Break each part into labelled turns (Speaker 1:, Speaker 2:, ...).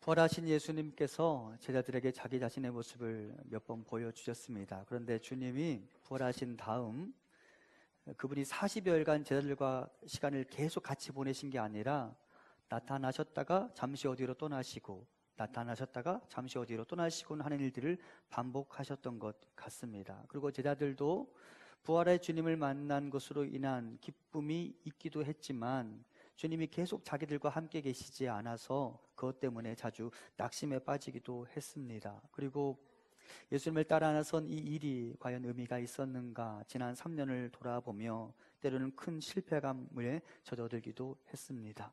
Speaker 1: 부활하신 예수님께서 제자들에게 자기 자신의 모습을 몇 번 보여주셨습니다. 그런데 주님이 부활하신 다음 그분이 40여일간 제자들과 시간을 계속 같이 보내신 게 아니라 나타나셨다가 잠시 어디로 떠나시고 나타나셨다가 잠시 어디로 떠나시곤 하는 일들을 반복하셨던 것 같습니다. 그리고 제자들도 부활의 주님을 만난 것으로 인한 기쁨이 있기도 했지만 주님이 계속 자기들과 함께 계시지 않아서 그것 때문에 자주 낙심에 빠지기도 했습니다. 그리고 예수님을 따라 나선 이 일이 과연 의미가 있었는가 지난 3년을 돌아보며 때로는 큰 실패감에 젖어들기도 했습니다.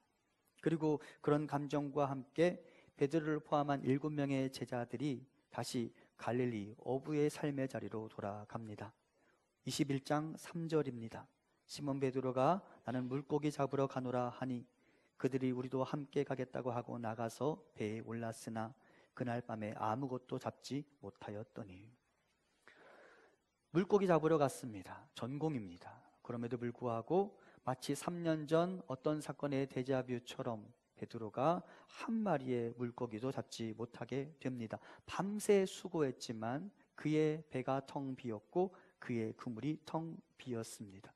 Speaker 1: 그리고 그런 감정과 함께 베드로를 포함한 7명의 제자들이 다시 갈릴리 어부의 삶의 자리로 돌아갑니다. 21장 3절입니다. 시몬 베드로가 나는 물고기 잡으러 가노라 하니 그들이 우리도 함께 가겠다고 하고 나가서 배에 올랐으나 그날 밤에 아무것도 잡지 못하였더니. 물고기 잡으러 갔습니다. 전공입니다. 그럼에도 불구하고 마치 3년 전 어떤 사건의 데자뷰처럼 베드로가 한 마리의 물고기도 잡지 못하게 됩니다. 밤새 수고했지만 그의 배가 텅 비었고 그의 그물이 텅 비었습니다.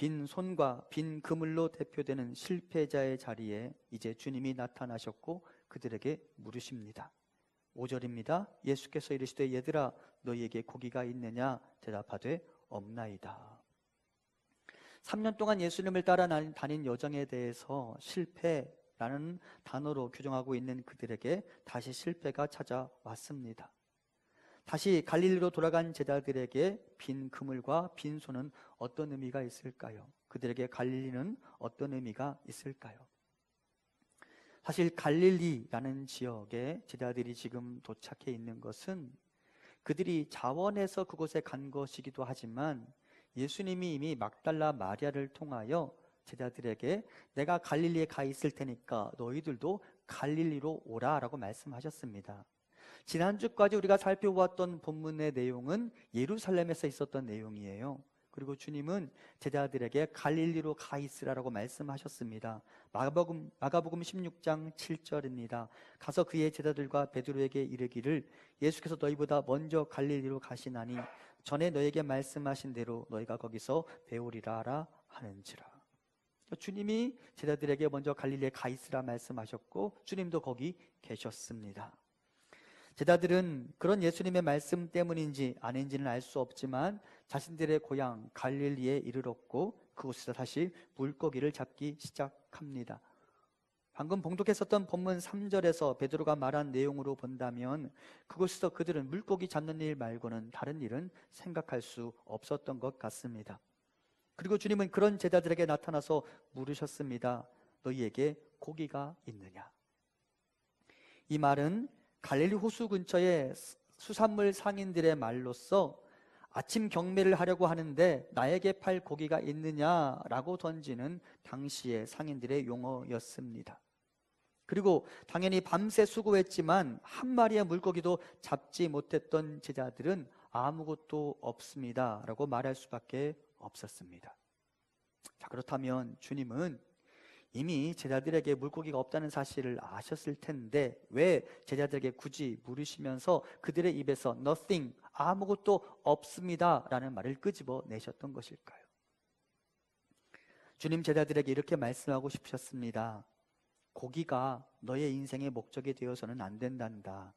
Speaker 1: 빈 손과 빈 그물로 대표되는 실패자의 자리에 이제 주님이 나타나셨고 그들에게 물으십니다. 5절입니다. 예수께서 이르시되 얘들아 너희에게 고기가 있느냐 대답하되 없나이다. 3년 동안 예수님을 따라 다닌 여정에 대해서 실패라는 단어로 규정하고 있는 그들에게 다시 실패가 찾아왔습니다. 다시 갈릴리로 돌아간 제자들에게 빈 그물과 빈 손은 어떤 의미가 있을까요? 그들에게 갈릴리는 어떤 의미가 있을까요? 사실 갈릴리라는 지역에 제자들이 지금 도착해 있는 것은 그들이 자원해서 그곳에 간 것이기도 하지만 예수님이 이미 막달라 마리아를 통하여 제자들에게 내가 갈릴리에 가 있을 테니까 너희들도 갈릴리로 오라라고 말씀하셨습니다. 지난주까지 우리가 살펴보았던 본문의 내용은 예루살렘에서 있었던 내용이에요. 그리고 주님은 제자들에게 갈릴리로 가 있으라고 말씀하셨습니다. 마가복음 16장 7절입니다. 가서 그의 제자들과 베드로에게 이르기를 예수께서 너희보다 먼저 갈릴리로 가시나니 전에 너에게 말씀하신 대로 너희가 거기서 배우리라 하는지라. 주님이 제자들에게 먼저 갈릴리에 가 있으라 말씀하셨고 주님도 거기 계셨습니다. 제자들은 그런 예수님의 말씀 때문인지 아닌지는 알 수 없지만 자신들의 고향 갈릴리에 이르렀고 그곳에서 다시 물고기를 잡기 시작합니다. 방금 봉독했었던 본문 3절에서 베드로가 말한 내용으로 본다면 그곳에서 그들은 물고기 잡는 일 말고는 다른 일은 생각할 수 없었던 것 같습니다. 그리고 주님은 그런 제자들에게 나타나서 물으셨습니다. 너희에게 고기가 있느냐? 이 말은 갈릴리 호수 근처의 수산물 상인들의 말로서 아침 경매를 하려고 하는데 나에게 팔 고기가 있느냐라고 던지는 당시의 상인들의 용어였습니다. 그리고 당연히 밤새 수고했지만 한 마리의 물고기도 잡지 못했던 제자들은 아무것도 없습니다 라고 말할 수밖에 없었습니다. 자, 그렇다면 주님은 이미 제자들에게 물고기가 없다는 사실을 아셨을 텐데 왜 제자들에게 굳이 물으시면서 그들의 입에서 nothing, 아무것도 없습니다 라는 말을 끄집어 내셨던 것일까요? 주님 제자들에게 이렇게 말씀하고 싶으셨습니다. 고기가 너의 인생의 목적이 되어서는 안 된단다.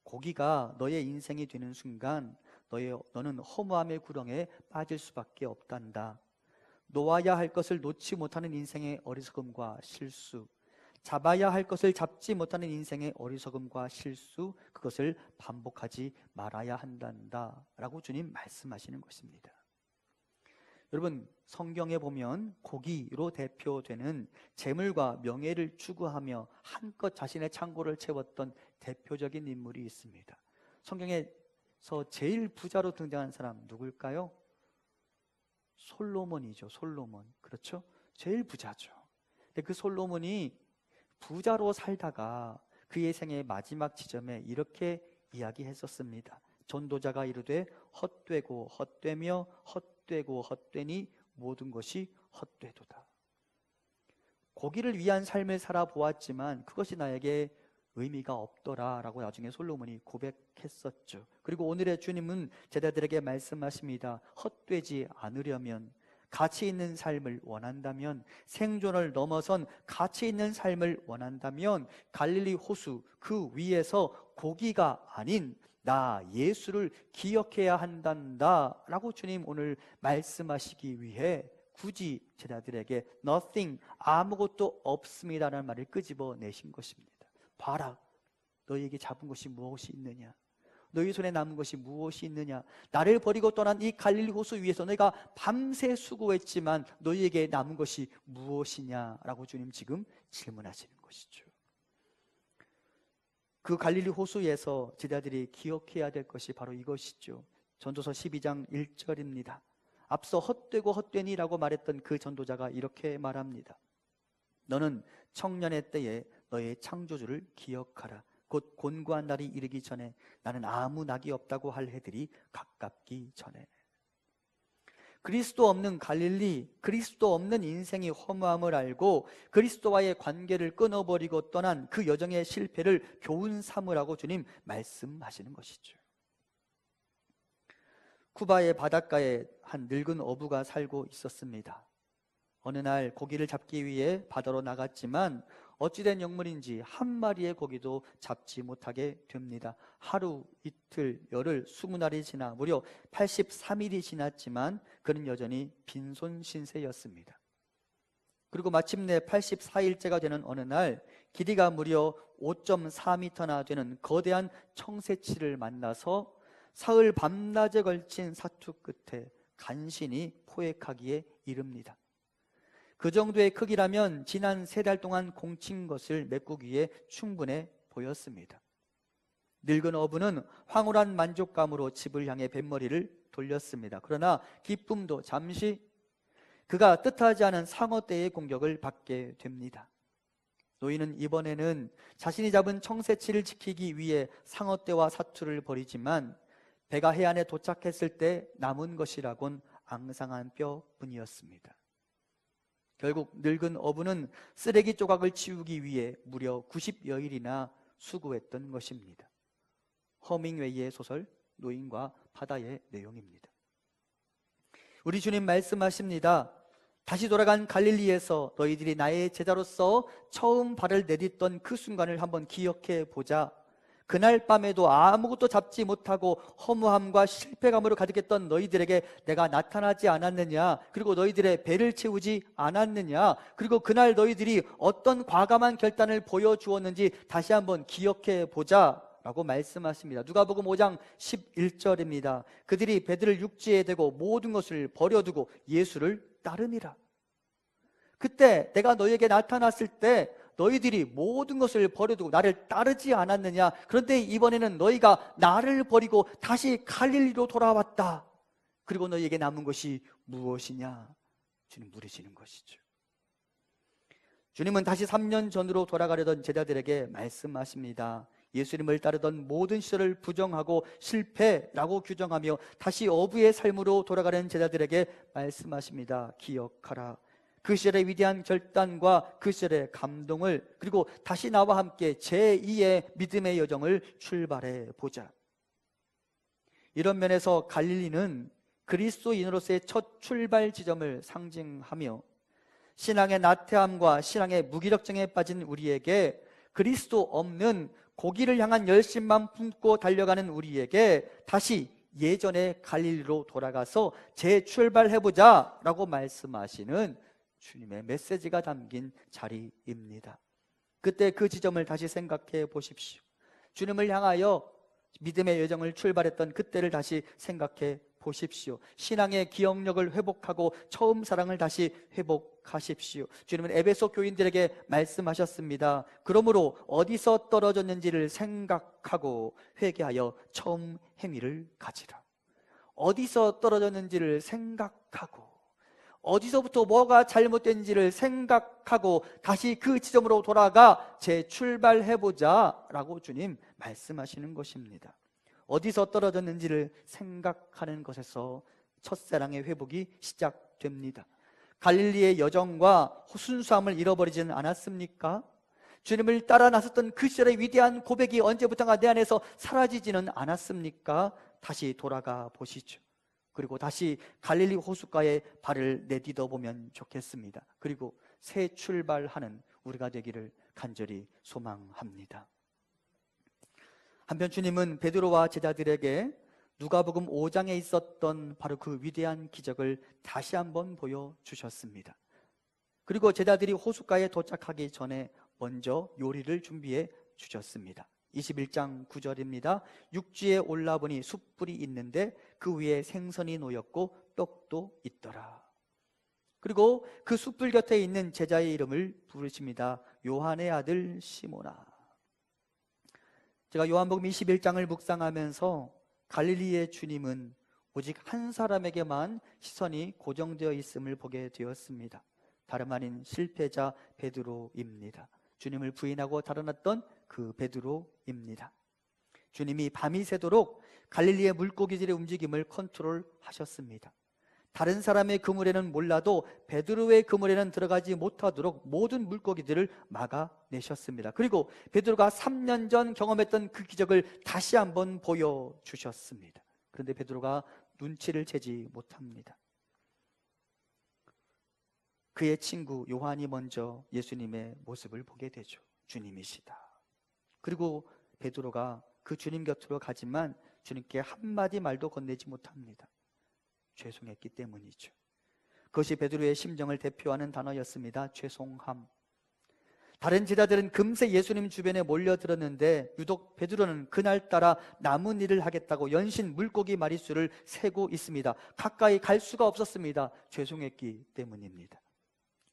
Speaker 1: 고기가 너의 인생이 되는 순간 너는 허무함의 구렁에 빠질 수밖에 없단다. 놓아야 할 것을 놓지 못하는 인생의 어리석음과 실수, 잡아야 할 것을 잡지 못하는 인생의 어리석음과 실수, 그것을 반복하지 말아야 한단다 라고 주님 말씀하시는 것입니다. 여러분, 성경에 보면 고기로 대표되는 재물과 명예를 추구하며 한껏 자신의 창고를 채웠던 대표적인 인물이 있습니다. 성경에서 제일 부자로 등장한 사람 누굴까요? 솔로몬이죠. 솔로몬. 그렇죠? 제일 부자죠. 근데 그 솔로몬이 부자로 살다가 그의 생의 마지막 지점에 이렇게 이야기했었습니다. 전도자가 이르되 헛되고 헛되며 헛되고 헛되니 모든 것이 헛되도다. 고기를 위한 삶을 살아보았지만 그것이 나에게 의미가 없더라 라고 나중에 솔로몬이 고백했었죠. 그리고 오늘의 주님은 제자들에게 말씀하십니다. 헛되지 않으려면, 가치 있는 삶을 원한다면, 생존을 넘어선 가치 있는 삶을 원한다면 갈릴리 호수 그 위에서 고기가 아닌 나 예수를 기억해야 한단다 라고 주님 오늘 말씀하시기 위해 굳이 제자들에게 nothing, 아무것도 없습니다라는 말을 끄집어내신 것입니다. 봐라, 너희에게 잡은 것이 무엇이 있느냐? 너희 손에 남은 것이 무엇이 있느냐? 나를 버리고 떠난 이 갈릴리 호수 위에서 너희가 밤새 수고했지만 너희에게 남은 것이 무엇이냐라고 주님 지금 질문하시는 것이죠. 그 갈릴리 호수에서 제자들이 기억해야 될 것이 바로 이것이죠. 전도서 12장 1절입니다. 앞서 헛되고 헛되니라고 말했던 그 전도자가 이렇게 말합니다. 너는 청년의 때에 너의 창조주를 기억하라. 곧 곤고한 날이 이르기 전에, 나는 아무 낙이 없다고 할 해들이 가깝기 전에. 그리스도 없는 갈릴리, 그리스도 없는 인생이 허무함을 알고 그리스도와의 관계를 끊어버리고 떠난 그 여정의 실패를 교훈 삼으라고 주님 말씀하시는 것이죠. 쿠바의 바닷가에 한 늙은 어부가 살고 있었습니다. 어느 날 고기를 잡기 위해 바다로 나갔지만 어찌된 영문인지 한 마리의 고기도 잡지 못하게 됩니다. 하루, 이틀, 열흘, 20날이 지나 무려 83일이 지났지만 그는 여전히 빈손 신세였습니다. 그리고 마침내 84일째가 되는 어느 날 길이가 무려 5.4m나 되는 거대한 청새치를 만나서 사흘 밤낮에 걸친 사투 끝에 간신히 포획하기에 이릅니다. 그 정도의 크기라면 지난 3달 동안 공친 것을 메꾸기에 충분해 보였습니다. 늙은 어부는 황홀한 만족감으로 집을 향해 뱃머리를 돌렸습니다. 그러나 기쁨도 잠시, 그가 뜻하지 않은 상어떼의 공격을 받게 됩니다. 노인은 이번에는 자신이 잡은 청새치를 지키기 위해 상어떼와 사투를 벌이지만 배가 해안에 도착했을 때 남은 것이라곤 앙상한 뼈뿐이었습니다. 결국 늙은 어부는 쓰레기 조각을 치우기 위해 무려 90여일이나 수고했던 것입니다. 허밍웨이의 소설 노인과 바다의 내용입니다. 우리 주님 말씀하십니다. 다시 돌아간 갈릴리에서 너희들이 나의 제자로서 처음 발을 내딛던 그 순간을 한번 기억해 보자. 그날 밤에도 아무것도 잡지 못하고 허무함과 실패감으로 가득했던 너희들에게 내가 나타나지 않았느냐? 그리고 너희들의 배를 채우지 않았느냐? 그리고 그날 너희들이 어떤 과감한 결단을 보여주었는지 다시 한번 기억해 보자 라고 말씀하십니다. 누가복음 5장 11절입니다. 그들이 배들을 육지에 대고 모든 것을 버려두고 예수를 따르니라. 그때 내가 너희에게 나타났을 때 너희들이 모든 것을 버려두고 나를 따르지 않았느냐? 그런데 이번에는 너희가 나를 버리고 다시 갈릴리로 돌아왔다. 그리고 너희에게 남은 것이 무엇이냐? 주님 물으시는 것이죠. 주님은 다시 3년 전으로 돌아가려던 제자들에게 말씀하십니다. 예수님을 따르던 모든 시절을 부정하고 실패라고 규정하며 다시 어부의 삶으로 돌아가는 제자들에게 말씀하십니다. 기억하라. 그 시절의 위대한 결단과 그 시절의 감동을, 그리고 다시 나와 함께 제2의 믿음의 여정을 출발해 보자. 이런 면에서 갈릴리는 그리스도인으로서의 첫 출발 지점을 상징하며 신앙의 나태함과 신앙의 무기력증에 빠진 우리에게, 그리스도 없는 고기를 향한 열심만 품고 달려가는 우리에게 다시 예전의 갈릴리로 돌아가서 재출발해보자 라고 말씀하시는 주님의 메시지가 담긴 자리입니다. 그때 그 지점을 다시 생각해 보십시오. 주님을 향하여 믿음의 여정을 출발했던 그때를 다시 생각해 보십시오. 신앙의 기억력을 회복하고 처음 사랑을 다시 회복하십시오. 주님은 에베소 교인들에게 말씀하셨습니다. 그러므로 어디서 떨어졌는지를 생각하고 회개하여 처음 행위를 가지라. 어디서 떨어졌는지를 생각하고, 어디서부터 뭐가 잘못된지를 생각하고 다시 그 지점으로 돌아가 재출발해보자 라고 주님 말씀하시는 것입니다. 어디서 떨어졌는지를 생각하는 것에서 첫사랑의 회복이 시작됩니다. 갈릴리의 여정과 순수함을 잃어버리지는 않았습니까? 주님을 따라 나섰던 그 시절의 위대한 고백이 언제부턴가 내 안에서 사라지지는 않았습니까? 다시 돌아가 보시죠. 그리고 다시 갈릴리 호숫가에 발을 내디뎌 보면 좋겠습니다. 그리고 새 출발하는 우리가 되기를 간절히 소망합니다. 한편 주님은 베드로와 제자들에게 누가복음 5장에 있었던 바로 그 위대한 기적을 다시 한번 보여주셨습니다. 그리고 제자들이 호숫가에 도착하기 전에 먼저 요리를 준비해 주셨습니다. 21장 9절입니다. 육지에 올라보니 숯불이 있는데 그 위에 생선이 놓였고 떡도 있더라. 그리고 그 숯불 곁에 있는 제자의 이름을 부르십니다. 요한의 아들 시몬아. 제가 요한복음 21장을 묵상하면서 갈릴리의 주님은 오직 한 사람에게만 시선이 고정되어 있음을 보게 되었습니다. 다름 아닌 실패자 베드로입니다. 주님을 부인하고 달아났던 그 베드로입니다. 주님이 밤이 새도록 갈릴리의 물고기들의 움직임을 컨트롤하셨습니다. 다른 사람의 그물에는 몰라도 베드로의 그물에는 들어가지 못하도록 모든 물고기들을 막아내셨습니다. 그리고 베드로가 3년 전 경험했던 그 기적을 다시 한번 보여주셨습니다. 그런데 베드로가 눈치를 채지 못합니다. 그의 친구 요한이 먼저 예수님의 모습을 보게 되죠. 주님이시다. 그리고 베드로가 그 주님 곁으로 가지만 주님께 한마디 말도 건네지 못합니다. 죄송했기 때문이죠. 그것이 베드로의 심정을 대표하는 단어였습니다. 죄송함. 다른 제자들은 금세 예수님 주변에 몰려들었는데 유독 베드로는 그날따라 남은 일을 하겠다고 연신 물고기 마리수를 세고 있습니다. 가까이 갈 수가 없었습니다. 죄송했기 때문입니다.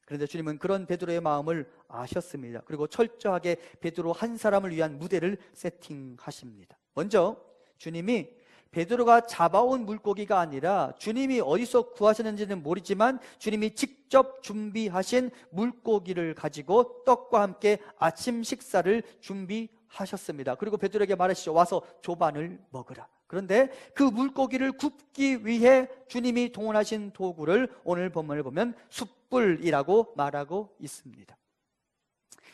Speaker 1: 그런데 주님은 그런 베드로의 마음을 아셨습니다. 그리고 철저하게 베드로 한 사람을 위한 무대를 세팅하십니다. 먼저 주님이 베드로가 잡아온 물고기가 아니라 주님이 어디서 구하셨는지는 모르지만 주님이 직접 준비하신 물고기를 가지고 떡과 함께 아침 식사를 준비하셨습니다. 그리고 베드로에게 말하시죠. 와서 조반을 먹으라. 그런데 그 물고기를 굽기 위해 주님이 동원하신 도구를 오늘 본문을 보면 숯불이라고 말하고 있습니다.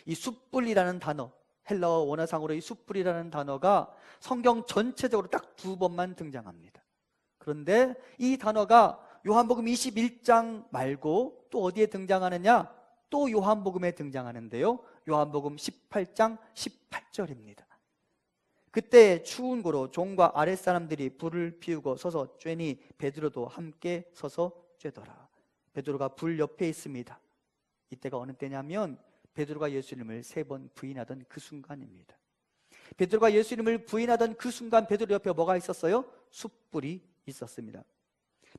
Speaker 1: 이 숯불이라는 단어, 헬라어 원어상으로 이 숯불이라는 단어가 성경 전체적으로 딱 2번만 등장합니다. 그런데 이 단어가 요한복음 21장 말고 또 어디에 등장하느냐? 또 요한복음에 등장하는데요. 요한복음 18장 18절입니다. 그때 추운 고로 종과 아랫사람들이 불을 피우고 서서 쬐니 베드로도 함께 서서 쬐더라. 베드로가 불 옆에 있습니다. 이때가 어느 때냐면 베드로가 예수님을 3번 부인하던 그 순간입니다. 베드로가 예수님을 부인하던 그 순간 베드로 옆에 뭐가 있었어요? 숯불이 있었습니다.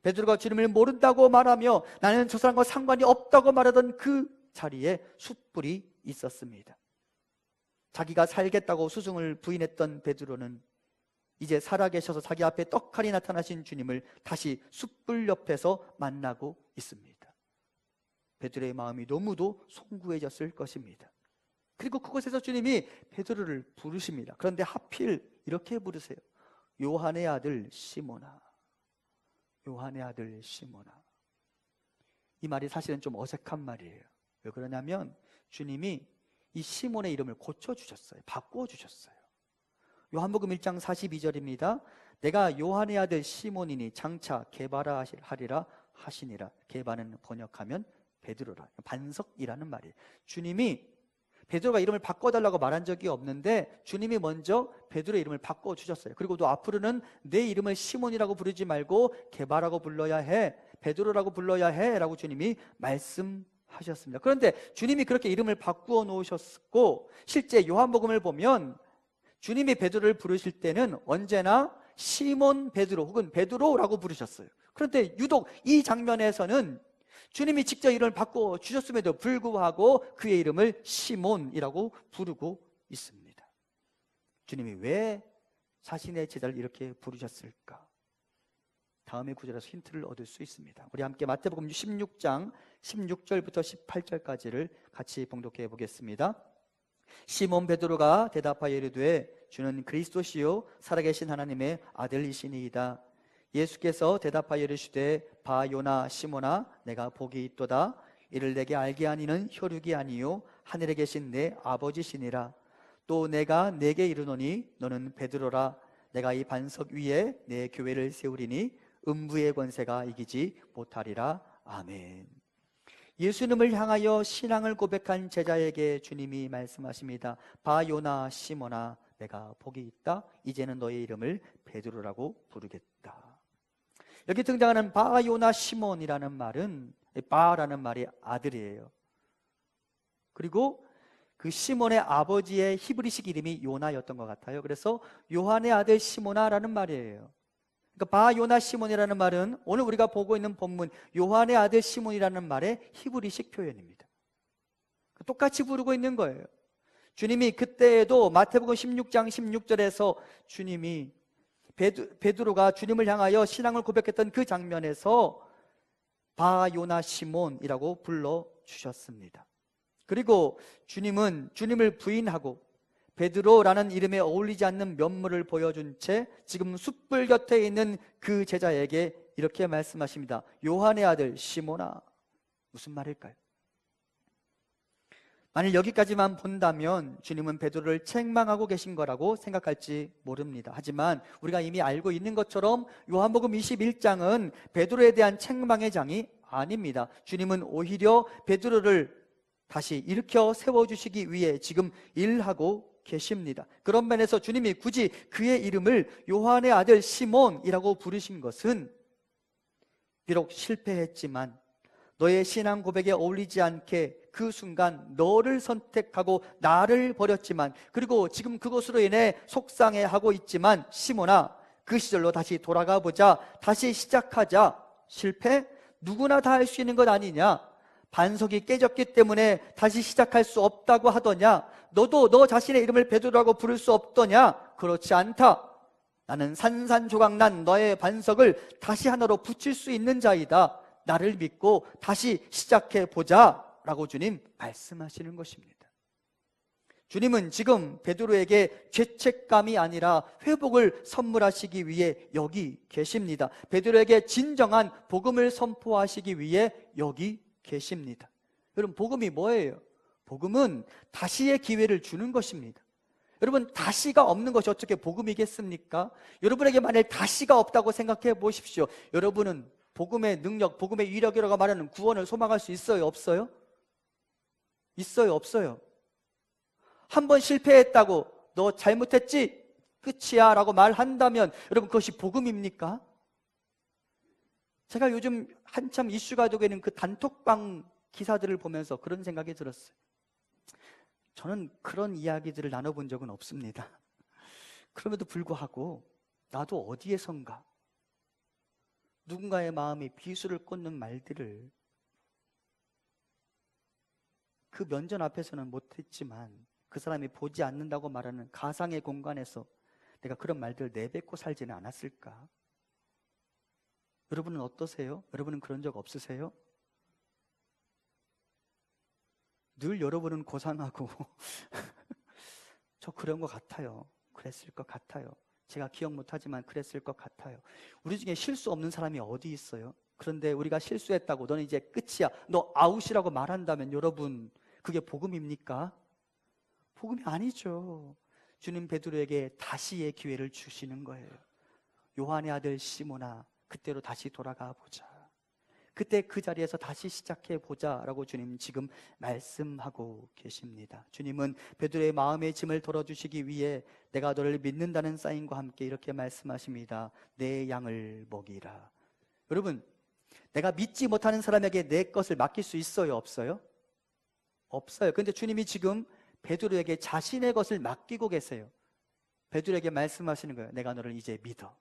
Speaker 1: 베드로가 주님을 모른다고 말하며 나는 저 사람과 상관이 없다고 말하던 그 자리에 숯불이 있었습니다. 자기가 살겠다고 스승을 부인했던 베드로는 이제 살아계셔서 자기 앞에 떡하니 나타나신 주님을 다시 숯불 옆에서 만나고 있습니다. 베드로의 마음이 너무도 송구해졌을 것입니다. 그리고 그곳에서 주님이 베드로를 부르십니다. 그런데 하필 이렇게 부르세요. 요한의 아들 시몬아. 요한의 아들 시몬아. 이 말이 사실은 좀 어색한 말이에요. 왜 그러냐면 주님이 이 시몬의 이름을 고쳐주셨어요. 바꿔주셨어요. 요한복음 1장 42절입니다. 내가 요한의 아들 시몬이니 장차 게바라 하리라 하시니라. 게바는 번역하면 베드로라. 반석이라는 말이에요. 주님이 베드로가 이름을 바꿔달라고 말한 적이 없는데 주님이 먼저 베드로의 이름을 바꿔주셨어요. 그리고 또 앞으로는 내 이름을 시몬이라고 부르지 말고 게바라고 불러야 해, 베드로라고 불러야 해 라고 주님이 말씀하셨습니다. 그런데 주님이 그렇게 이름을 바꾸어 놓으셨고 실제 요한복음을 보면 주님이 베드로를 부르실 때는 언제나 시몬 베드로 혹은 베드로라고 부르셨어요. 그런데 유독 이 장면에서는 주님이 직접 이름을 바꿔주셨음에도 불구하고 그의 이름을 시몬이라고 부르고 있습니다. 주님이 왜 자신의 제자를 이렇게 부르셨을까? 다음의 구절에서 힌트를 얻을 수 있습니다. 우리 함께 마태복음 16장 16절부터 18절까지를 같이 봉독해 보겠습니다. 시몬 베드로가 대답하여 이르되 주는 그리스도시요 살아계신 하나님의 아들이시니이다. 예수께서 대답하여 이르시되 봐 요나 시몬아 내가 복이 있도다. 이를 내게 알게 하니는 혈육이 아니요 하늘에 계신 내 아버지시니라. 또 내가 내게 이르노니 너는 베드로라. 내가 이 반석 위에 내 교회를 세우리니 음부의 권세가 이기지 못하리라. 아멘. 예수님을 향하여 신앙을 고백한 제자에게 주님이 말씀하십니다. 봐 요나 시몬아 내가 복이 있다. 이제는 너의 이름을 베드로라고 부르겠다. 여기 등장하는 바 요나 시몬이라는 말은 바라는 말이 아들이에요. 그리고 그 시몬의 아버지의 히브리식 이름이 요나였던 것 같아요. 그래서 요한의 아들 시몬아라는 말이에요. 그러니까 바 요나 시몬이라는 말은 오늘 우리가 보고 있는 본문 요한의 아들 시몬이라는 말의 히브리식 표현입니다. 똑같이 부르고 있는 거예요. 주님이 그때에도 마태복음 16장 16절에서 주님이 베드로가 주님을 향하여 신앙을 고백했던 그 장면에서 바 요나 시몬이라고 불러주셨습니다. 그리고 주님은 주님을 부인하고 베드로라는 이름에 어울리지 않는 면모를 보여준 채 지금 숯불 곁에 있는 그 제자에게 이렇게 말씀하십니다. 요한의 아들 시몬아. 무슨 말일까요? 만일 여기까지만 본다면 주님은 베드로를 책망하고 계신 거라고 생각할지 모릅니다. 하지만 우리가 이미 알고 있는 것처럼 요한복음 21장은 베드로에 대한 책망의 장이 아닙니다. 주님은 오히려 베드로를 다시 일으켜 세워주시기 위해 지금 일하고 계십니다. 그런 면에서 주님이 굳이 그의 이름을 요한의 아들 시몬이라고 부르신 것은 비록 실패했지만 너의 신앙 고백에 어울리지 않게 그 순간 너를 선택하고 나를 버렸지만, 그리고 지금 그것으로 인해 속상해하고 있지만 시몬아, 그 시절로 다시 돌아가 보자. 다시 시작하자. 실패? 누구나 다 할 수 있는 것 아니냐? 반석이 깨졌기 때문에 다시 시작할 수 없다고 하더냐? 너도 너 자신의 이름을 베드로라고 부를 수 없더냐? 그렇지 않다. 나는 산산조각난 너의 반석을 다시 하나로 붙일 수 있는 자이다. 나를 믿고 다시 시작해 보자 라고 주님 말씀하시는 것입니다. 주님은 지금 베드로에게 죄책감이 아니라 회복을 선물하시기 위해 여기 계십니다. 베드로에게 진정한 복음을 선포하시기 위해 여기 계십니다. 여러분, 복음이 뭐예요? 복음은 다시의 기회를 주는 것입니다. 여러분, 다시가 없는 것이 어떻게 복음이겠습니까? 여러분에게 만일 다시가 없다고 생각해 보십시오. 여러분은 복음의 능력, 복음의 위력이라고 말하는 구원을 소망할 수 있어요? 없어요? 있어요? 없어요? 한 번 실패했다고 너 잘못했지? 끝이야 라고 말한다면 여러분, 그것이 복음입니까? 제가 요즘 한참 이슈가 되고 있는 그 단톡방 기사들을 보면서 그런 생각이 들었어요. 저는 그런 이야기들을 나눠본 적은 없습니다. 그럼에도 불구하고 나도 어디에선가 누군가의 마음이 비수를 꽂는 말들을 그 면전 앞에서는 못했지만 그 사람이 보지 않는다고 말하는 가상의 공간에서 내가 그런 말들을 내뱉고 살지는 않았을까? 여러분은 어떠세요? 여러분은 그런 적 없으세요? 늘 여러분은 고상하고 저 그런 것 같아요. 그랬을 것 같아요. 제가 기억 못하지만 그랬을 것 같아요. 우리 중에 실수 없는 사람이 어디 있어요? 그런데 우리가 실수했다고 너는 이제 끝이야, 너 아웃이라고 말한다면 여러분, 그게 복음입니까? 복음이 아니죠. 주님 베드로에게 다시의 기회를 주시는 거예요. 요한의 아들 시몬아, 그때로 다시 돌아가 보자. 그때 그 자리에서 다시 시작해 보자 라고 주님 지금 말씀하고 계십니다. 주님은 베드로의 마음의 짐을 덜어주시기 위해 내가 너를 믿는다는 사인과 함께 이렇게 말씀하십니다. 내 양을 먹이라. 여러분, 내가 믿지 못하는 사람에게 내 것을 맡길 수 있어요? 없어요? 없어요. 그런데 주님이 지금 베드로에게 자신의 것을 맡기고 계세요. 베드로에게 말씀하시는 거예요. 내가 너를 이제 믿어.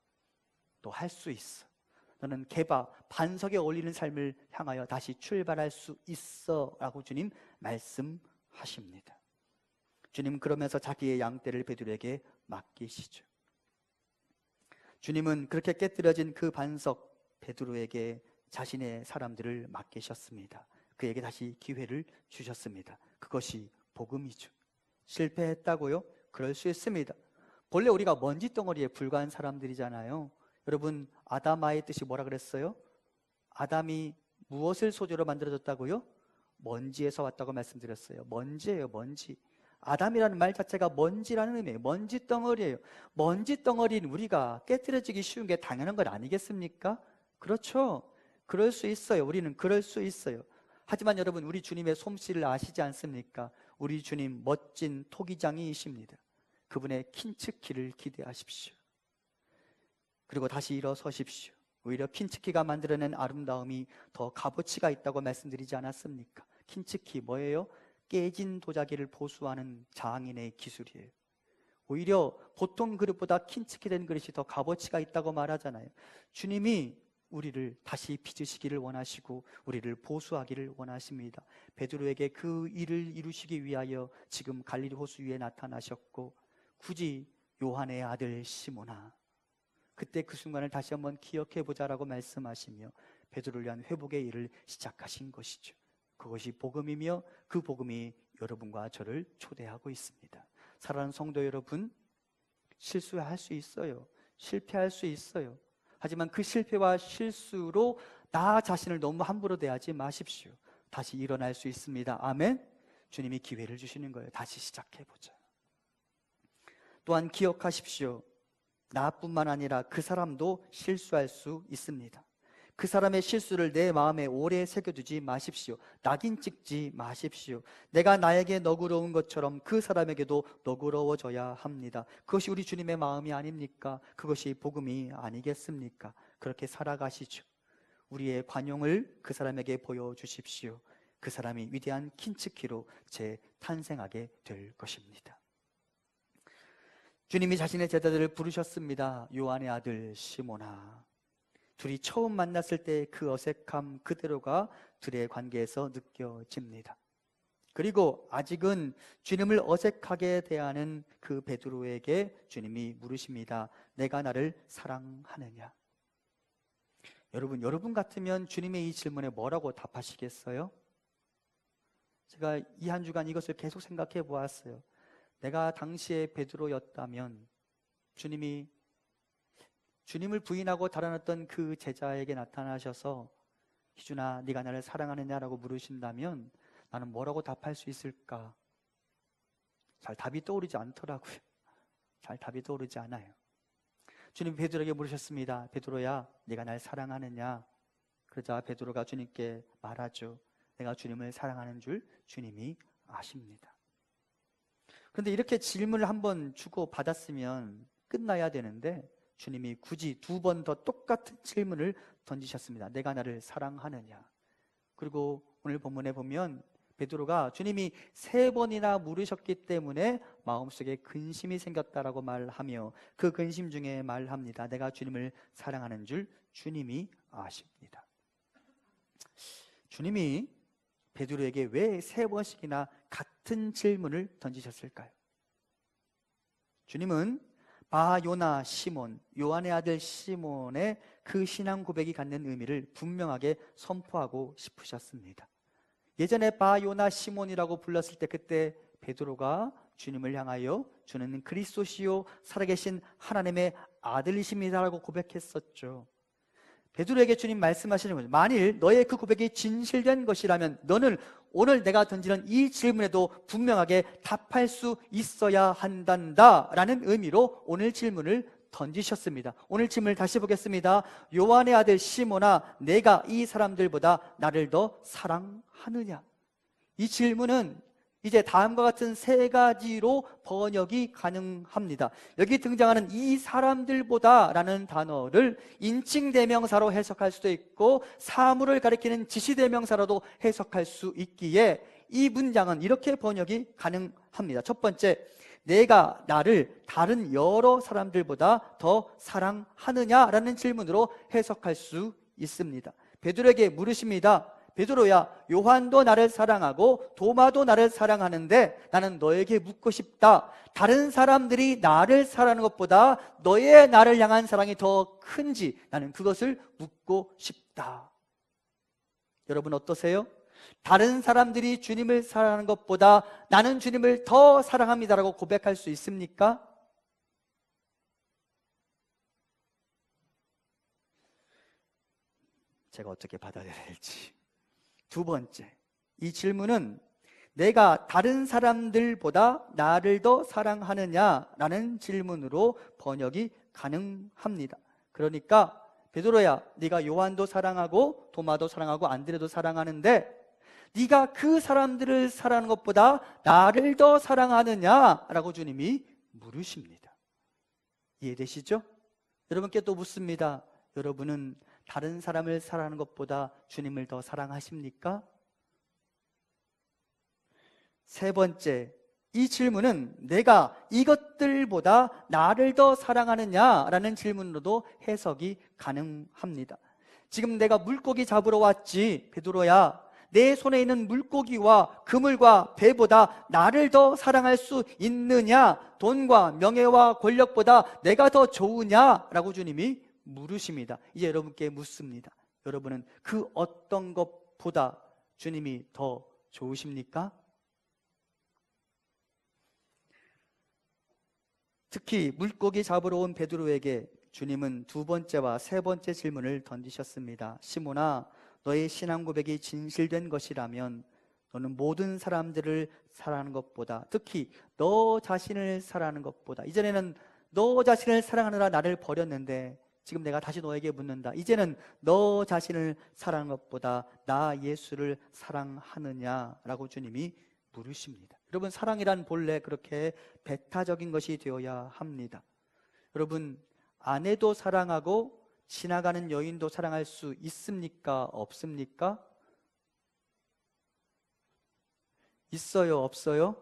Speaker 1: 너 할 수 있어. 너는 개바, 반석에 어울리는 삶을 향하여 다시 출발할 수 있어 라고 주님 말씀하십니다. 주님 그러면서 자기의 양떼를 베드로에게 맡기시죠. 주님은 그렇게 깨뜨려진 그 반석 베드로에게 자신의 사람들을 맡기셨습니다. 그에게 다시 기회를 주셨습니다. 그것이 복음이죠. 실패했다고요? 그럴 수 있습니다. 본래 우리가 먼지 덩어리에 불과한 사람들이잖아요. 여러분, 아담아의 뜻이 뭐라 그랬어요? 아담이 무엇을 소재로 만들어졌다고요? 먼지에서 왔다고 말씀드렸어요. 먼지예요, 먼지. 아담이라는 말 자체가 먼지라는 의미예요. 먼지 덩어리예요. 먼지 덩어리는 우리가 깨트려지기 쉬운 게 당연한 것 아니겠습니까? 그렇죠. 그럴 수 있어요. 우리는 그럴 수 있어요. 하지만 여러분, 우리 주님의 솜씨를 아시지 않습니까? 우리 주님 멋진 토기장이이십니다. 그분의 킨츠키를 기대하십시오. 그리고 다시 일어서십시오. 오히려 킨츠키가 만들어낸 아름다움이 더 값어치가 있다고 말씀드리지 않았습니까? 킨츠키 뭐예요? 깨진 도자기를 보수하는 장인의 기술이에요. 오히려 보통 그릇보다 킨츠키 된 그릇이 더 값어치가 있다고 말하잖아요. 주님이 우리를 다시 빚으시기를 원하시고 우리를 보수하기를 원하십니다. 베드로에게 그 일을 이루시기 위하여 지금 갈릴리 호수 위에 나타나셨고, 굳이 요한의 아들 시몬아, 그때 그 순간을 다시 한번 기억해 보자라고 말씀하시며 베드로를 위한 회복의 일을 시작하신 것이죠. 그것이 복음이며 그 복음이 여러분과 저를 초대하고 있습니다. 사랑하는 성도 여러분, 실수할 수 있어요. 실패할 수 있어요. 하지만 그 실패와 실수로 나 자신을 너무 함부로 대하지 마십시오. 다시 일어날 수 있습니다. 아멘. 주님이 기회를 주시는 거예요. 다시 시작해보자. 또한 기억하십시오. 나뿐만 아니라 그 사람도 실수할 수 있습니다. 그 사람의 실수를 내 마음에 오래 새겨두지 마십시오. 낙인 찍지 마십시오. 내가 나에게 너그러운 것처럼 그 사람에게도 너그러워져야 합니다. 그것이 우리 주님의 마음이 아닙니까? 그것이 복음이 아니겠습니까? 그렇게 살아가시죠. 우리의 관용을 그 사람에게 보여주십시오. 그 사람이 위대한 킨츠키로 재탄생하게 될 것입니다. 주님이 자신의 제자들을 부르셨습니다. 요한의 아들 시몬아. 둘이 처음 만났을 때 그 어색함 그대로가 둘의 관계에서 느껴집니다. 그리고 아직은 주님을 어색하게 대하는 그 베드로에게 주님이 물으십니다. 내가 나를 사랑하느냐? 여러분 같으면 주님의 이 질문에 뭐라고 답하시겠어요? 제가 이 한 주간 이것을 계속 생각해 보았어요. 내가 당시에 베드로였다면 주님을 부인하고 달아났던 그 제자에게 나타나셔서 희준아, 네가 나를 사랑하느냐라고 물으신다면 나는 뭐라고 답할 수 있을까? 잘 답이 떠오르지 않더라고요. 잘 답이 떠오르지 않아요. 주님 베드로에게 물으셨습니다. 베드로야, 네가 날 사랑하느냐? 그러자 베드로가 주님께 말하죠. 내가 주님을 사랑하는 줄 주님이 아십니다. 그런데 이렇게 질문을 한번 주고 받았으면 끝나야 되는데 주님이 굳이 두 번 더 똑같은 질문을 던지셨습니다. 내가 나를 사랑하느냐? 그리고 오늘 본문에 보면 베드로가 주님이 3번이나 물으셨기 때문에 마음속에 근심이 생겼다라고 말하며 그 근심 중에 말합니다. 내가 주님을 사랑하는 줄 주님이 아십니다. 주님이 베드로에게 왜 3번씩이나 같은 질문을 던지셨을까요? 주님은 바요나 시몬, 요한의 아들 시몬의 그 신앙 고백이 갖는 의미를 분명하게 선포하고 싶으셨습니다. 예전에 바요나 시몬이라고 불렀을 때 그때 베드로가 주님을 향하여 주는 그리스도시요 살아계신 하나님의 아들이십니다라고 고백했었죠. 베드로에게 주님 말씀하시는 거죠. 만일 너의 그 고백이 진실된 것이라면 너는 오늘 내가 던지는 이 질문에도 분명하게 답할 수 있어야 한단다 라는 의미로 오늘 질문을 던지셨습니다. 오늘 질문을 다시 보겠습니다. 요한의 아들 시몬아, 내가 이 사람들보다 나를 더 사랑하느냐? 이 질문은 이제 다음과 같은 3가지로 번역이 가능합니다. 여기 등장하는 이 사람들보다 라는 단어를 인칭대명사로 해석할 수도 있고 사물을 가리키는 지시대명사로도 해석할 수 있기에 이 문장은 이렇게 번역이 가능합니다. 첫 번째, 내가 나를 다른 여러 사람들보다 더 사랑하느냐라는 질문으로 해석할 수 있습니다. 베드로에게 물으십니다. 베드로야, 요한도 나를 사랑하고 도마도 나를 사랑하는데 나는 너에게 묻고 싶다. 다른 사람들이 나를 사랑하는 것보다 너의 나를 향한 사랑이 더 큰지 나는 그것을 묻고 싶다. 여러분 어떠세요? 다른 사람들이 주님을 사랑하는 것보다 나는 주님을 더 사랑합니다라고 고백할 수 있습니까? 제가 어떻게 받아들여야 될지. 두 번째, 이 질문은 내가 다른 사람들보다 나를 더 사랑하느냐라는 질문으로 번역이 가능합니다. 그러니까 베드로야, 네가 요한도 사랑하고 도마도 사랑하고 안드레도 사랑하는데 네가 그 사람들을 사랑하는 것보다 나를 더 사랑하느냐라고 주님이 물으십니다. 이해되시죠? 여러분께 또 묻습니다. 여러분은 다른 사람을 사랑하는 것보다 주님을 더 사랑하십니까? 세 번째, 이 질문은 내가 이것들보다 나를 더 사랑하느냐라는 질문으로도 해석이 가능합니다. 지금 내가 물고기 잡으러 왔지, 베드로야, 내 손에 있는 물고기와 그물과 배보다 나를 더 사랑할 수 있느냐? 돈과 명예와 권력보다 내가 더 좋으냐라고 주님이 물으십니다. 이제 여러분께 묻습니다. 여러분은 그 어떤 것보다 주님이 더 좋으십니까? 특히 물고기 잡으러 온 베드로에게 주님은 두 번째와 세 번째 질문을 던지셨습니다. 시몬아, 너의 신앙 고백이 진실된 것이라면 너는 모든 사람들을 사랑하는 것보다, 특히 너 자신을 사랑하는 것보다, 이전에는 너 자신을 사랑하느라 나를 버렸는데 지금 내가 다시 너에게 묻는다. 이제는 너 자신을 사랑하는 것보다 나 예수를 사랑하느냐라고 주님이 물으십니다. 여러분, 사랑이란 본래 그렇게 배타적인 것이 되어야 합니다. 여러분, 아내도 사랑하고 지나가는 여인도 사랑할 수 있습니까? 없습니까? 있어요? 없어요?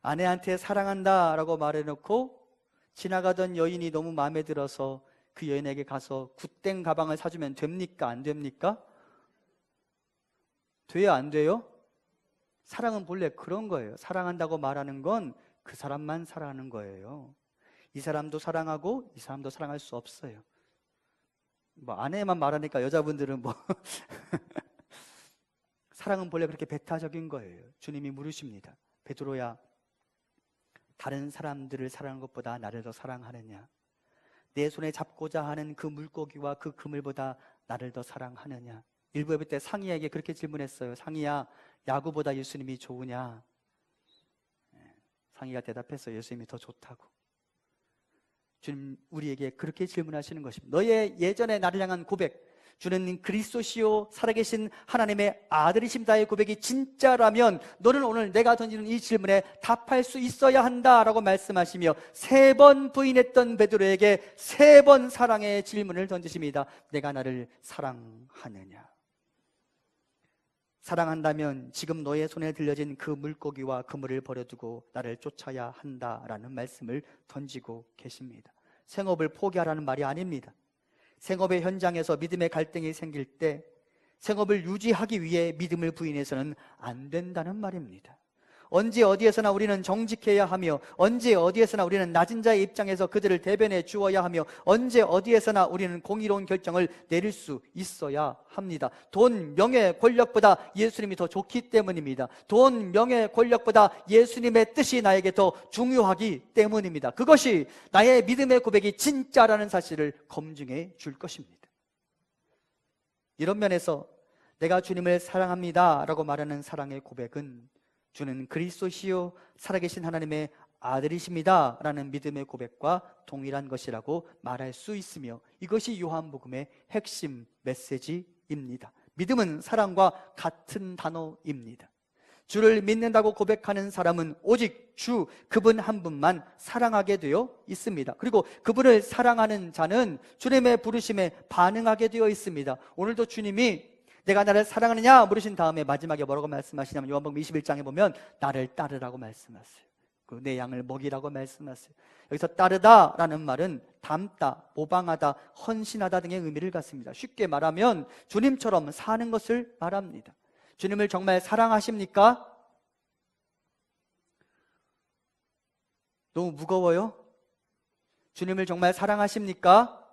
Speaker 1: 아내한테 사랑한다 라고 말해놓고 지나가던 여인이 너무 마음에 들어서 그 여인에게 가서 굿땡 가방을 사주면 됩니까? 안 됩니까? 돼요? 안 돼요? 사랑은 본래 그런 거예요. 사랑한다고 말하는 건 그 사람만 사랑하는 거예요. 이 사람도 사랑하고 이 사람도 사랑할 수 없어요. 뭐 아내만 말하니까 여자분들은 뭐 사랑은 본래 그렇게 배타적인 거예요. 주님이 물으십니다. 베드로야, 다른 사람들을 사랑하는 것보다 나를 더 사랑하느냐? 내 손에 잡고자 하는 그 물고기와 그 그물보다 나를 더 사랑하느냐? 일부 예배 때 상희에게 그렇게 질문했어요. 상희야, 야구보다 예수님이 좋으냐? 상희가 대답했어요. 예수님이 더 좋다고. 주님 우리에게 그렇게 질문하시는 것입니다. 너의 예전에 나를 향한 고백, 주는 그리스도시요 살아계신 하나님의 아들이십니다의 고백이 진짜라면 너는 오늘 내가 던지는 이 질문에 답할 수 있어야 한다라고 말씀하시며 3번 부인했던 베드로에게 3번 사랑의 질문을 던지십니다. 내가 나를 사랑하느냐? 사랑한다면 지금 너의 손에 들려진 그 물고기와 그물을 버려두고 나를 쫓아야 한다라는 말씀을 던지고 계십니다. 생업을 포기하라는 말이 아닙니다. 생업의 현장에서 믿음의 갈등이 생길 때 생업을 유지하기 위해 믿음을 부인해서는 안 된다는 말입니다. 언제 어디에서나 우리는 정직해야 하며 언제 어디에서나 우리는 낮은 자의 입장에서 그들을 대변해 주어야 하며 언제 어디에서나 우리는 공의로운 결정을 내릴 수 있어야 합니다. 돈, 명예, 권력보다 예수님이 더 좋기 때문입니다. 돈, 명예, 권력보다 예수님의 뜻이 나에게 더 중요하기 때문입니다. 그것이 나의 믿음의 고백이 진짜라는 사실을 검증해 줄 것입니다. 이런 면에서 내가 주님을 사랑합니다 라고 말하는 사랑의 고백은 주는 그리스도시요 살아계신 하나님의 아들이십니다 라는 믿음의 고백과 동일한 것이라고 말할 수 있으며 이것이 요한복음의 핵심 메시지입니다. 믿음은 사랑과 같은 단어입니다. 주를 믿는다고 고백하는 사람은 오직 주 그분 한 분만 사랑하게 되어 있습니다. 그리고 그분을 사랑하는 자는 주님의 부르심에 반응하게 되어 있습니다. 오늘도 주님이 내가 나를 사랑하느냐 물으신 다음에 마지막에 뭐라고 말씀하시냐면 요한복음 21장에 보면 나를 따르라고 말씀하세요. 내 양을 먹이라고 말씀하세요. 여기서 따르다라는 말은 닮다, 모방하다, 헌신하다 등의 의미를 갖습니다. 쉽게 말하면 주님처럼 사는 것을 말합니다. 주님을 정말 사랑하십니까? 너무 무거워요? 주님을 정말 사랑하십니까?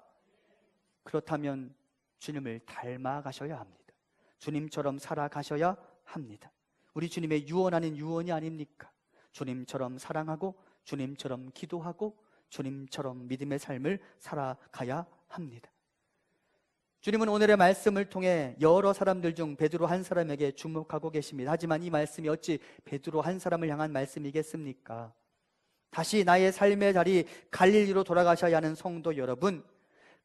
Speaker 1: 그렇다면 주님을 닮아가셔야 합니다. 주님처럼 살아가셔야 합니다. 우리 주님의 유언 아닌 유언이 아닙니까? 주님처럼 사랑하고 주님처럼 기도하고 주님처럼 믿음의 삶을 살아가야 합니다. 주님은 오늘의 말씀을 통해 여러 사람들 중 베드로 한 사람에게 주목하고 계십니다. 하지만 이 말씀이 어찌 베드로 한 사람을 향한 말씀이겠습니까? 다시 나의 삶의 자리 갈릴리로 돌아가셔야 하는 성도 여러분,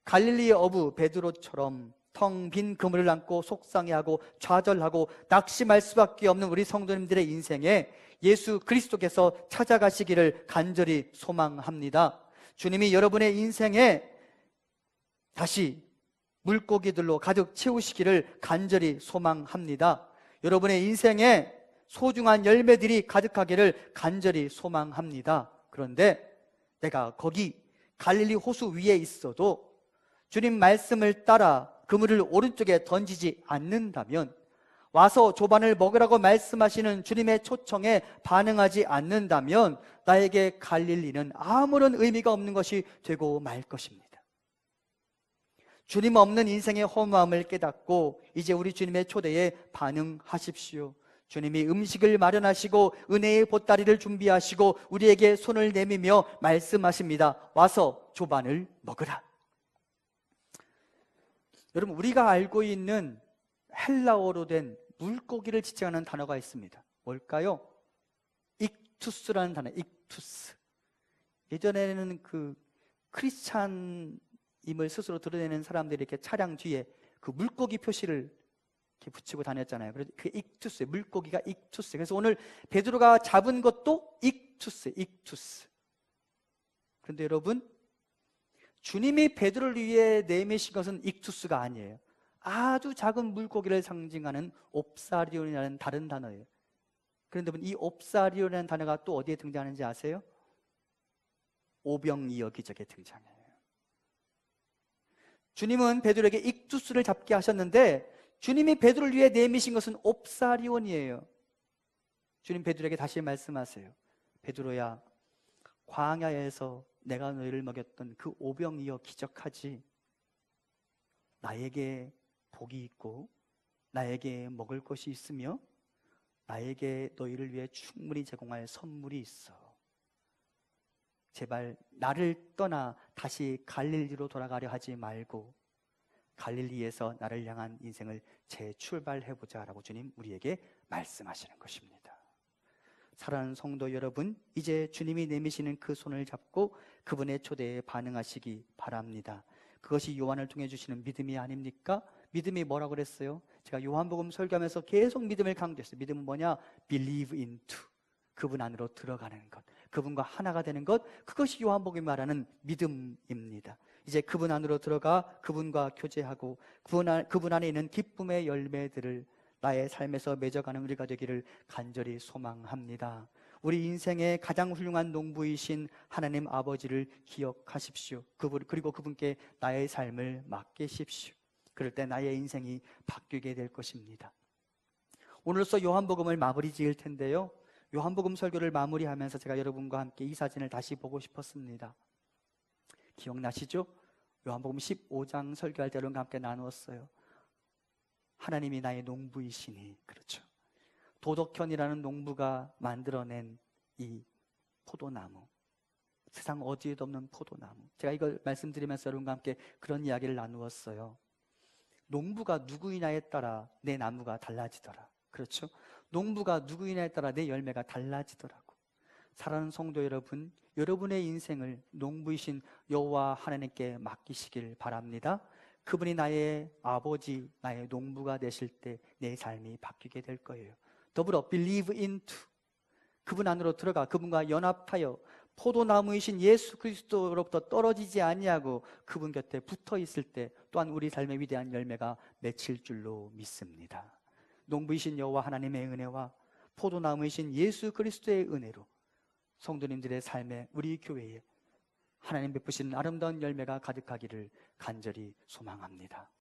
Speaker 1: 갈릴리의 어부 베드로처럼 텅 빈 그물을 안고 속상해하고 좌절하고 낙심할 수밖에 없는 우리 성도님들의 인생에 예수 그리스도께서 찾아가시기를 간절히 소망합니다. 주님이 여러분의 인생에 다시 물고기들로 가득 채우시기를 간절히 소망합니다. 여러분의 인생에 소중한 열매들이 가득하기를 간절히 소망합니다. 그런데 내가 거기 갈릴리 호수 위에 있어도 주님 말씀을 따라 그물을 오른쪽에 던지지 않는다면, 와서 조반을 먹으라고 말씀하시는 주님의 초청에 반응하지 않는다면 나에게 갈릴리는 아무런 의미가 없는 것이 되고 말 것입니다. 주님 없는 인생의 허무함을 깨닫고 이제 우리 주님의 초대에 반응하십시오. 주님이 음식을 마련하시고 은혜의 보따리를 준비하시고 우리에게 손을 내밀며 말씀하십니다. 와서 조반을 먹으라. 여러분, 우리가 알고 있는 헬라어로 된 물고기를 지칭하는 단어가 있습니다. 뭘까요? 익투스라는 단어, 익투스. 예전에는 그 크리스찬임을 스스로 드러내는 사람들이 이렇게 차량 뒤에 그 물고기 표시를 이렇게 붙이고 다녔잖아요. 그래서 그 익투스, 물고기가 익투스. 그래서 오늘 베드로가 잡은 것도 익투스, 익투스. 그런데 여러분, 주님이 베드로를 위해 내미신 것은 익투스가 아니에요. 아주 작은 물고기를 상징하는 옵사리온이라는 다른 단어예요. 그런데 이 옵사리온이라는 단어가 또 어디에 등장하는지 아세요? 오병이어 기적에 등장해요. 주님은 베드로에게 익투스를 잡게 하셨는데 주님이 베드로를 위해 내미신 것은 옵사리온이에요. 주님 베드로에게 다시 말씀하세요. 베드로야, 광야에서 내가 너희를 먹였던 그 오병이어 기적하지. 나에게 복이 있고 나에게 먹을 것이 있으며 나에게 너희를 위해 충분히 제공할 선물이 있어. 제발 나를 떠나 다시 갈릴리로 돌아가려 하지 말고 갈릴리에서 나를 향한 인생을 재출발해보자 라고 주님 우리에게 말씀하시는 것입니다. 사랑하는 성도 여러분, 이제 주님이 내미시는 그 손을 잡고 그분의 초대에 반응하시기 바랍니다. 그것이 요한을 통해 주시는 믿음이 아닙니까? 믿음이 뭐라고 그랬어요? 제가 요한복음 설교하면서 계속 믿음을 강조했어요. 믿음은 뭐냐? Believe into, 그분 안으로 들어가는 것, 그분과 하나가 되는 것, 그것이 요한복음이 말하는 믿음입니다. 이제 그분 안으로 들어가 그분과 교제하고 그분 안에 있는 기쁨의 열매들을 나의 삶에서 맺어가는 우리가 되기를 간절히 소망합니다. 우리 인생의 가장 훌륭한 농부이신 하나님 아버지를 기억하십시오. 그리고 그분께 나의 삶을 맡기십시오. 그럴 때 나의 인생이 바뀌게 될 것입니다. 오늘로써 요한복음을 마무리 지을 텐데요, 요한복음 설교를 마무리하면서 제가 여러분과 함께 이 사진을 다시 보고 싶었습니다. 기억나시죠? 요한복음 15장 설교할 때 여러분과 함께 나누었어요. 하나님이 나의 농부이시니, 그렇죠. 도덕현이라는 농부가 만들어낸 이 포도나무, 세상 어디에도 없는 포도나무. 제가 이걸 말씀드리면서 여러분과 함께 그런 이야기를 나누었어요. 농부가 누구이냐에 따라 내 나무가 달라지더라. 그렇죠? 농부가 누구이냐에 따라 내 열매가 달라지더라고. 사랑하는 성도 여러분, 여러분의 인생을 농부이신 여호와 하나님께 맡기시길 바랍니다. 그분이 나의 아버지, 나의 농부가 되실 때 내 삶이 바뀌게 될 거예요. 더불어 believe into, 그분 안으로 들어가 그분과 연합하여 포도나무이신 예수 그리스도로부터 떨어지지 아니하고 그분 곁에 붙어 있을 때 또한 우리 삶의 위대한 열매가 맺힐 줄로 믿습니다. 농부이신 여호와 하나님의 은혜와 포도나무이신 예수 그리스도의 은혜로 성도님들의 삶에, 우리 교회에 하나님 베푸신 아름다운 열매가 가득하기를 간절히 소망합니다.